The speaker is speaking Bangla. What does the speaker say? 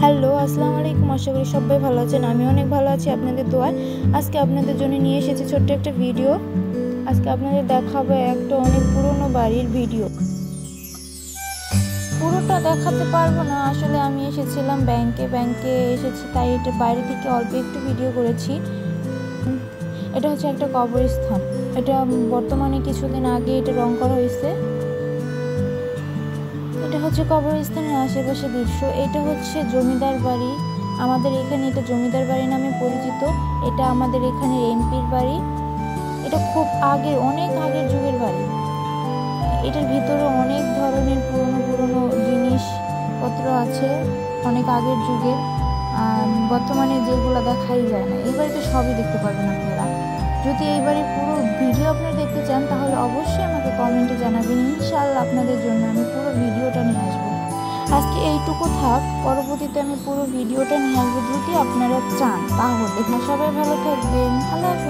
হ্যালো, আসসালামু আলাইকুম। আশা করি সবাই ভালো আছেন। আমি অনেক ভালো আছি আপনাদের দোয়ায়। আজকে আপনাদের জন্য নিয়ে এসেছি ছোট্ট একটা ভিডিও। আজকে আপনাদের দেখাবো একটা অনেক পুরনো বাড়ির ভিডিও। পুরোটা দেখাতে পারবো না, আসলে আমি এসেছিলাম ব্যাংকে এসেছি, তাই এটা বাইরে থেকে অল্প একটু ভিডিও করেছি। এটা হচ্ছে একটা কবরস্থান। এটা বর্তমানে কিছুদিন আগে এটা রং করা হয়েছে। এটা হচ্ছে কবরস্থানের আশেপাশে দৃশ্য। এটা হচ্ছে জমিদার বাড়ি। আমাদের এখানে এটা জমিদার বাড়ি নামে পরিচিত। এটা আমাদের এখানে এমপির বাড়ি। এটা খুব আগের, অনেক আগের যুগের বাড়ি। এটার ভিতরে অনেক ধরনের পুরনো পুরনো জিনিসপত্র আছে, অনেক আগের যুগের। বর্তমানে যেগুলো দেখাই যায় না। এই বাড়িতে সবই দেখতে পারবেন আপনারা। যদি এই বাড়ির পুরো ভিডিও আপনারা দেখতে চান তাহলে অবশ্যই আমাকে কমেন্টে জানাবেন। ইনশাআল্লাহ আপনাদের জন্য আমি পুরো ভিডিওটা নিয়ে আসবো। আজকে এইটুকু থাক, পরবর্তীতে আমি পুরো ভিডিওটা নিয়ে আসবো যদি আপনারা চান তাহলে। সবাই ভালো থাকবেন। আল্লাহ হাফেজ।